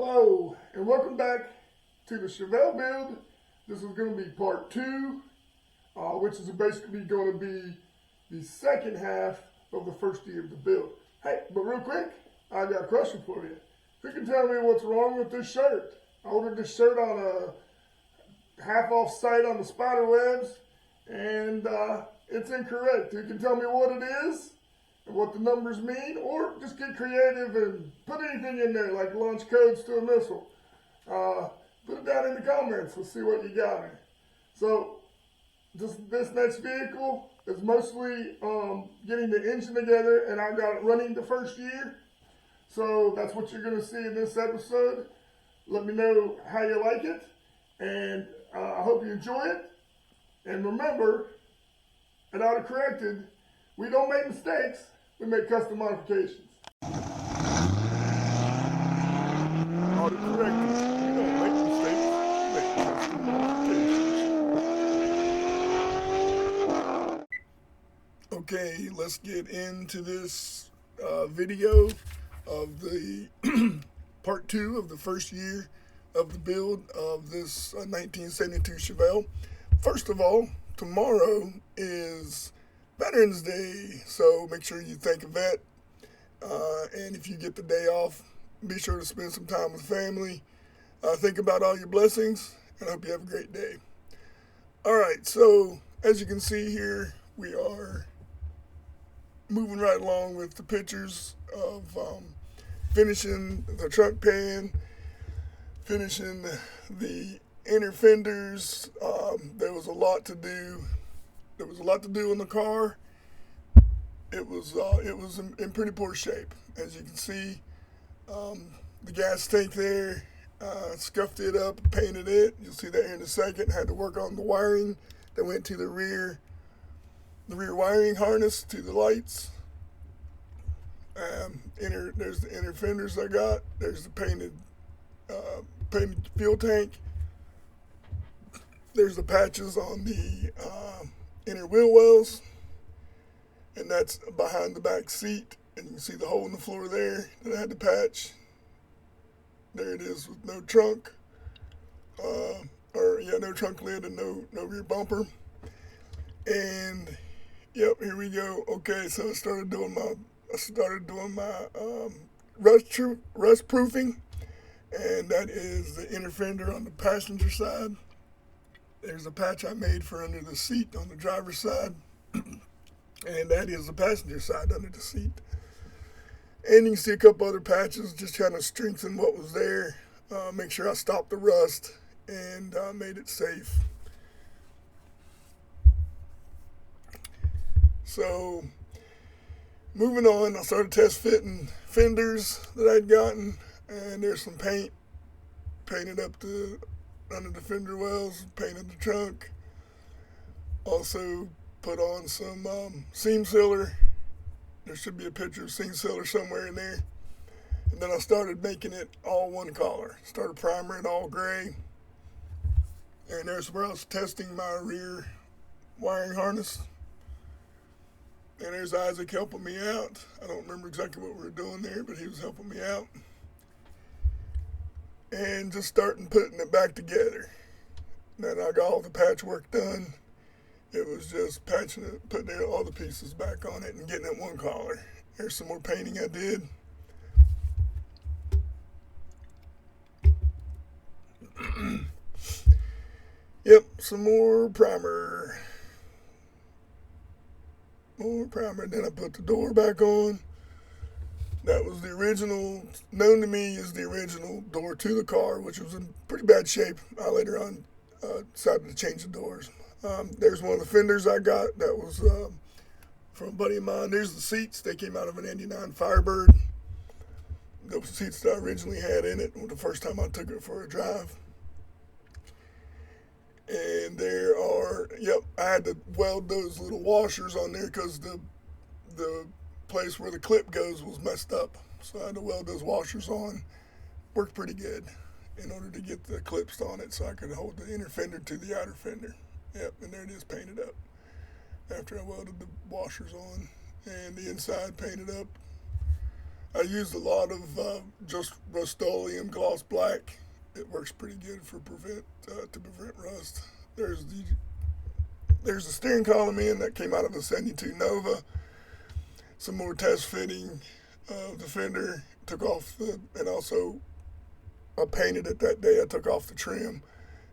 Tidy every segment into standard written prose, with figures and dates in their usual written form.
Hello, and welcome back to the Chevelle build. This is going to be part two, which is basically going to be the second half of the first year of the build. Hey, but real quick, I got a question for you. If you can tell me what's wrong with this shirt. I ordered this shirt on a half-off site on the spider webs, and it's incorrect. You can tell me what it is and what the numbers mean, or just get creative and put anything in there, like launch codes to a missile. Put it down in the comments. Let's see what you got here. So, this next vehicle is mostly getting the engine together, and I got it running the first year. So, that's what you're going to see in this episode. Let me know how you like it, and I hope you enjoy it. And remember, at Autocorrected, we don't make mistakes, we make custom modifications. Autocorrected, we don't make mistakes, we make custom modifications. Okay, let's get into this video of the part two of the first year of the build of this 1972 Chevelle. First of all, tomorrow is Veterans Day, so make sure you thank a vet, and if you get the day off, be sure to spend some time with family. Think about all your blessings, and I hope you have a great day. Alright, so as you can see here, we are moving right along with the pictures of finishing the trunk pan, finishing the inner fenders. There was a lot to do. There was a lot to do in the car. It was in pretty poor shape, as you can see. The gas tank there, scuffed it up, painted it. You'll see that here in a second. Had to work on the wiring that went to the rear wiring harness to the lights. There's the inner fenders I got. There's the painted fuel tank. There's the patches on the inner wheel wells, and that's behind the back seat, and you can see the hole in the floor there that I had to patch. There it is with no trunk, no trunk lid and no rear bumper. And yep, here we go. Okay, so I started doing my rust proofing, and that is the inner fender on the passenger side. There's a patch I made for under the seat on the driver's side, and that is the passenger side under the seat. And you can see a couple other patches, just trying to strengthen what was there, make sure I stopped the rust, and made it safe. So, moving on, I started test fitting fenders that I'd gotten, and there's some paint painted up under the fender wells, painted the trunk. Also put on some seam sealer. There should be a picture of seam sealer somewhere in there. And then I started making it all one color. Started primering it all gray. And there's where I was testing my rear wiring harness. And there's Isaac helping me out. I don't remember exactly what we were doing there, but he was helping me out. And just starting putting it back together. Then I got all the patchwork done. It was just patching it, putting all the pieces back on it and getting it one color. There's some more painting I did. Yep, some more primer. More primer. Then I put the door back on. That was the original, known to me as the original door to the car, which was in pretty bad shape. I later on decided to change the doors. There's one of the fenders I got that was from a buddy of mine. There's the seats. They came out of an '89 Firebird. Those seats that I originally had in it the first time I took it for a drive. And there are, I had to weld those little washers on there because the place where the clip goes was messed up, so I had to weld those washers on. Worked pretty good in order to get the clips on it so I could hold the inner fender to the outer fender. Yep, and there it is painted up after I welded the washers on, and the inside painted up. I used a lot of just Rust-Oleum gloss black. It works pretty good for to prevent rust. There's the there's the steering column in that came out of a 72 Nova. Some more test fitting of the fender. Took off and also I painted it that day. I took off the trim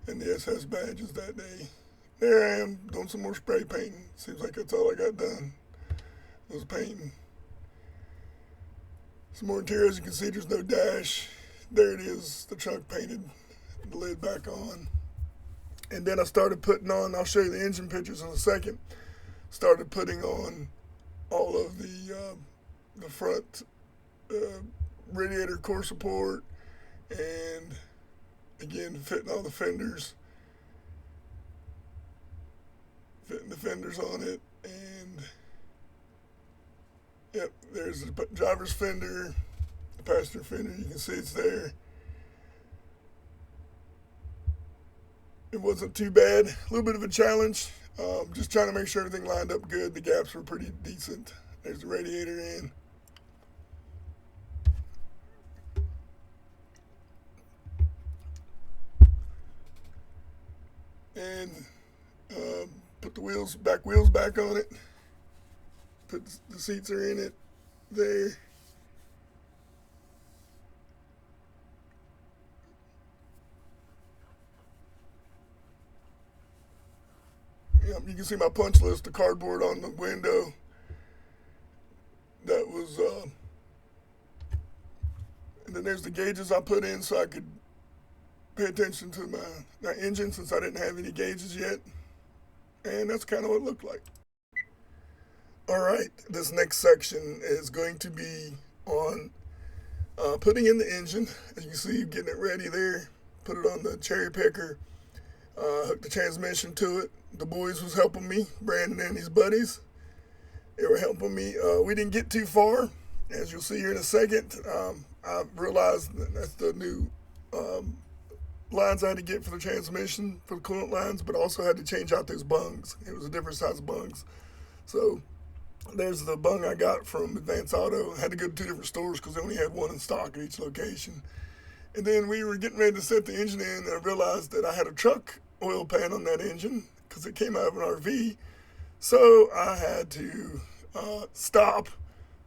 and the SS badges that day. There I am doing some more spray painting. Seems like that's all I got done. Was painting. Some more interior. As you can see, there's no dash. There it is, the trunk painted, the lid back on. And then I started putting on, I'll show you the engine pictures in a second, started putting on all of the front radiator core support, and again, fitting all the fenders, fitting the fenders on it, and yep, there's the driver's fender, the passenger fender, you can see it's there. It wasn't too bad, a little bit of a challenge, just trying to make sure everything lined up good. The gaps were pretty decent. There's the radiator in. And put the back wheels back on it. Put the seats are in it there. Yep, you can see my punch list, the cardboard on the window. That was, and then there's the gauges I put in so I could pay attention to my engine since I didn't have any gauges yet. And that's kind of what it looked like. All right, this next section is going to be on putting in the engine. As you can see, getting it ready there. Put it on the cherry picker. Hooked the transmission to it. The boys was helping me, Brandon and his buddies. They were helping me. We didn't get too far. As you'll see here in a second, I realized that's the new lines I had to get for the transmission, for the coolant lines, but also had to change out those bungs. It was a different size of bungs. So there's the bung I got from Advance Auto. I had to go to 2 different stores because they only had one in stock at each location. And then we were getting ready to set the engine in, and I realized that I had a truck oil pan on that engine because it came out of an RV. So I had to stop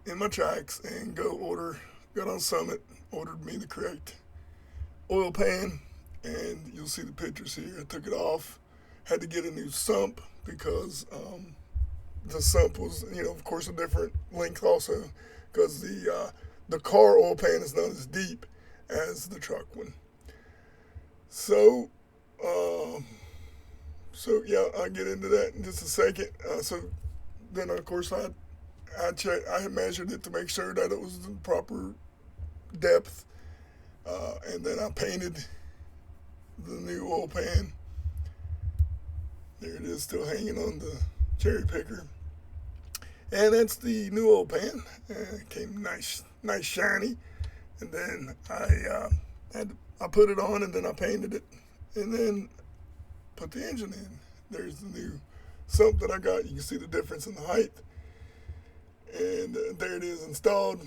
in my tracks and got on Summit, ordered me the correct oil pan, and you'll see the pictures here. I took it off, had to get a new sump because the sump was, of course, a different length also because the car oil pan is not as deep as the truck one. So yeah, I'll get into that in just a second. So then, of course, I had measured it to make sure that it was the proper depth, and then I painted the new oil pan. There it is, still hanging on the cherry picker. And that's the new oil pan. It came nice shiny. And then I put it on, and then I painted it, and then put the engine in. There's the new sump that I got. You can see the difference in the height. And there it is installed.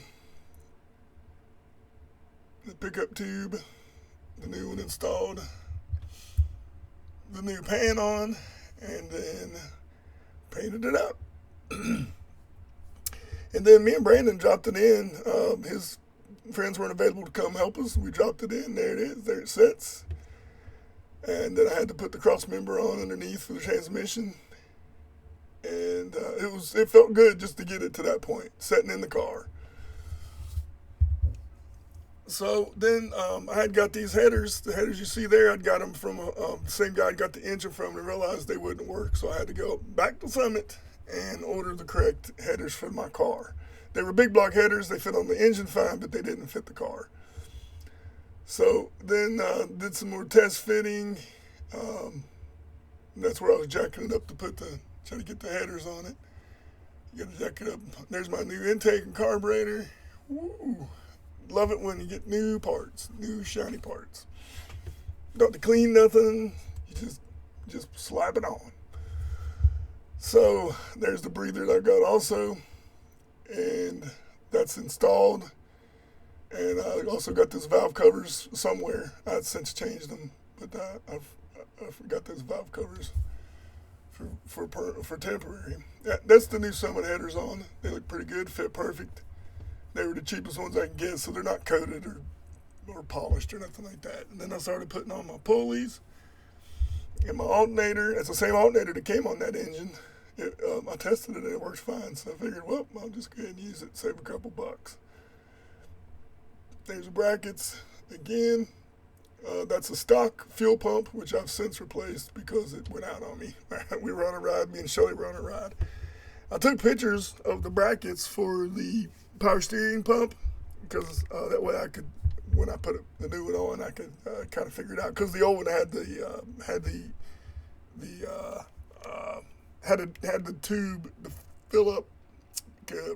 The pickup tube, the new one installed. The new pan on, and then painted it up. And then me and Brandon dropped it in. His friends weren't available to come help us. We dropped it in. There it is. There it sits. And then I had to put the cross member on underneath for the transmission. And it felt good just to get it to that point, sitting in the car. So then I had got these headers. The headers you see there, I'd got them from the same guy I got the engine from, and realized they wouldn't work. So I had to go back to Summit and order the correct headers for my car. They were big block headers. They fit on the engine fine, but they didn't fit the car. So then did some more test fitting. That's where I was jacking it up to try to get the headers on it. You got to jack it up. There's my new intake and carburetor. Woo! Love it when you get new parts, new shiny parts. Don't have to clean nothing. You just slap it on. So there's the breather that I got also, and that's installed. And I also got those valve covers somewhere. I've since changed them, but I forgot those valve covers for temporary. That's the new Summit headers on. They look pretty good, fit perfect. They were the cheapest ones I can get, so they're not coated or polished or nothing like that. And then I started putting on my pulleys and my alternator. It's the same alternator that came on that engine. I tested it and it works fine, so I figured, well, I'll just go ahead and use it, save a couple bucks. There's the brackets again. That's a stock fuel pump, which I've since replaced because it went out on me. We were on a ride, me and Shelly were on a ride. I took pictures of the brackets for the power steering pump because that way I could, when I put the new one on, I could kind of figure it out. Because the old one had the tube, the fill up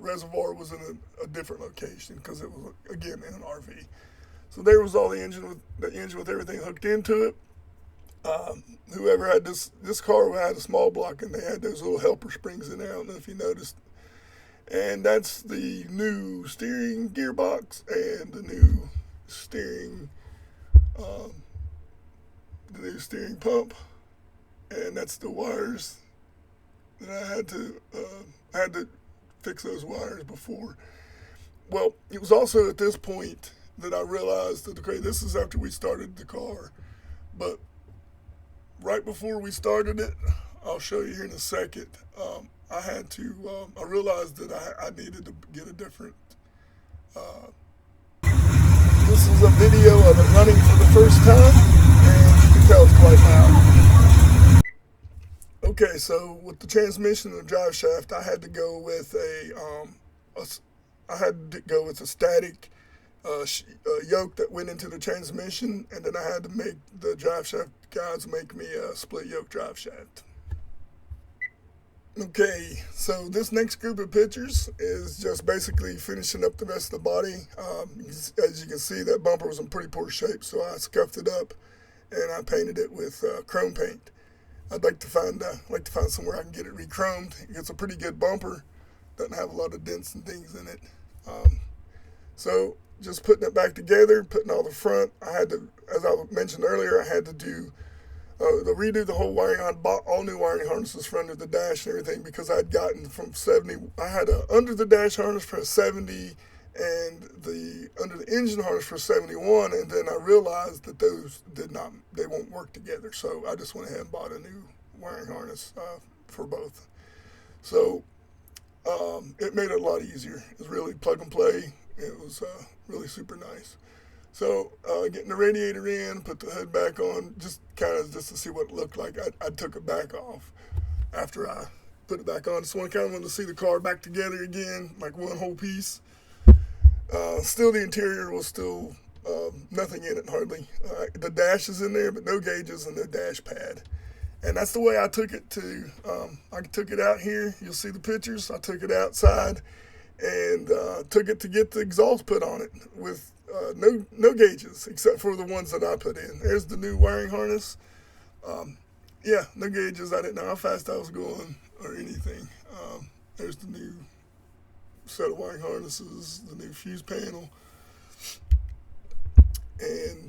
reservoir was in a different location because it was again in an RV. So there was all the engine with everything hooked into it. Whoever had this car had a small block and they had those little helper springs in there. I don't know if you noticed. And that's the new steering gearbox and the new steering pump. And that's the wires that I had to fix those wires before. Well, it was also at this point that I realized that, okay, this is after we started the car, but right before we started it, I'll show you here in a second, I realized that I needed to get a different, this is a video of it running for the first time, and you can tell it's quite loud. Okay, so with the transmission and the drive shaft, I had to go with a static yoke that went into the transmission, and then I had to make the drive shaft guys make me a split yoke drive shaft. Okay, so this next group of pictures is just basically finishing up the rest of the body. As you can see, that bumper was in pretty poor shape, so I scuffed it up and I painted it with chrome paint. I'd like to find somewhere I can get it re-chromed. It's a pretty good bumper, doesn't have a lot of dents and things in it. So just putting it back together, putting all the front. I had to, as I mentioned earlier, I had to redo the whole wiring. I bought all new wiring harnesses for under the dash and everything because I'd gotten from 70. I had a under the dash harness for 70 and the under the engine harness for 71, and then I realized that those they won't work together. So I just went ahead and bought a new wiring harness for both. So it made it a lot easier. It was really plug and play. It was really super nice. So getting the radiator in, put the hood back on, just to see what it looked like. I took it back off after I put it back on. Just wanted to see the car back together again, like one whole piece. Still, the interior was still nothing in it hardly. The dash is in there, but no gauges and no dash pad. And that's the way I took it to. I took it out here. You'll see the pictures. I took it outside and took it to get the exhaust put on it with no gauges except for the ones that I put in. There's the new wiring harness. Yeah, no gauges. I didn't know how fast I was going or anything. There's the new set of wiring harnesses, the new fuse panel, and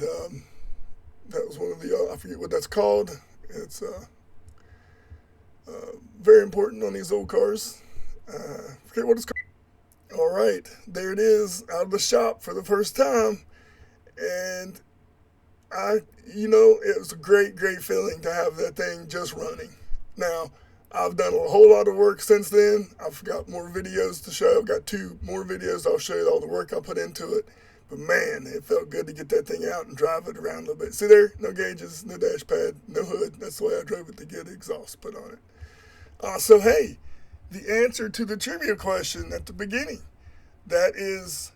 that was one of the, I forget what that's called. It's very important on these old cars. I forget what it's called. All right, there it is, out of the shop for the first time, and it was a great feeling to have that thing just running. Now, I've done a whole lot of work since then. I've got more videos to show. I've got 2 more videos. I'll show you all the work I put into it. But man, it felt good to get that thing out and drive it around a little bit. See there? No gauges, no dash pad, no hood. That's the way I drove it to get exhaust put on it. So hey, the answer to the trivia question at the beginning. That is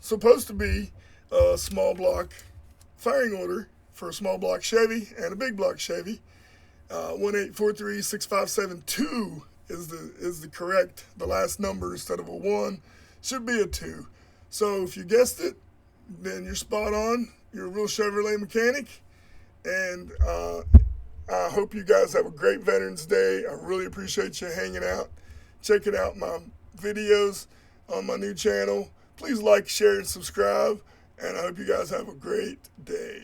supposed to be a small block firing order for a small block Chevy and a big block Chevy. 1843657 is the correct. The last number instead of a 1 should be a 2. So if you guessed it, then you're spot on. You're a real Chevrolet mechanic, and I hope you guys have a great Veterans Day. I really appreciate you hanging out, checking out my videos on my new channel. Please like, share, and subscribe. And I hope you guys have a great day.